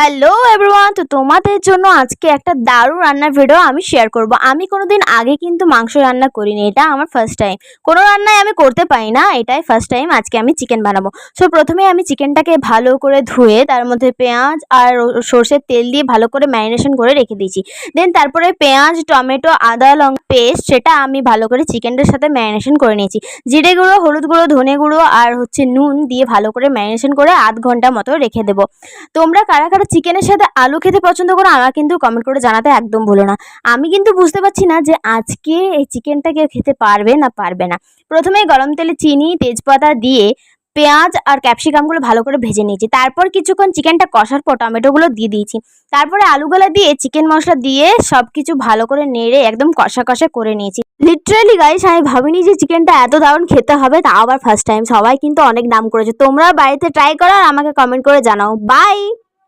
Hello everyone, তো তোমাদের জন্য আজকে একটা দারুণ রান্নার ভিডিও আমি শেয়ার করব। আমি কোনোদিন আগে কিন্তু মাংস রান্না করিনি, এটা আমার ফার্স্ট টাইম। কোনো রান্নাই আমি করতে পারি না, এটাই ফার্স্ট টাইম আজকে আমি চিকেন বানাবো। সো প্রথমে আমি চিকেনটাকে ভালো করে ধুয়ে তার মধ্যে পেঁয়াজ আর সর্ষের তেল দিয়ে ভালো করে ম্যারিনেশন করে রেখে দিয়েছি। দেন তারপরে পেঁয়াজ, টমেটো, আদা, লঙ্কা পেস্ট সেটা আমি ভালো করে চিকেনটার সাথে ম্যারিনেশন করে নিয়েছি। জিরে গুঁড়ো, হলুদ গুঁড়ো, ধনে গুঁড়ো আর নুন দিয়ে ভালো করে ম্যারিনেশন করে আধ ঘন্টা মতো রেখে দেবো। তোমরা কারা কারা চিকেনের সাথে আলু খেতে পছন্দ করো আমার কিন্তু কমেন্ট করে জানাতে একদম ভুলো না। আমি কিন্তু বুঝতে পারছি না যে আজকে এই চিকেনটা কেউ খেতে পারবে না পারবে না। প্রথমে গরম তেলে চিনি, তেজপাতা দিয়ে পেঁয়াজ আর ক্যাপসিকামগুলো ভালো করে ভেজে নিয়েছি। তারপর কিছুক্ষণ চিকেনটা কষার পর টমেটোগুলো দিয়ে দিয়েছি। তারপরে আলুগুলো দিয়ে চিকেন মশলা দিয়ে সব কিছু ভালো করে নেড়ে একদম কষা কষা করে নিয়েছি। লিটারালি গাইস, আমি ভাবিনি যে চিকেনটা এত দারুণ খেতে হবে, তা আবার ফার্স্ট টাইম। সবাই কিন্তু অনেক নাম করেছে। তোমরা বাড়িতে ট্রাই করো আর আমাকে কমেন্ট করে জানাও। বাই।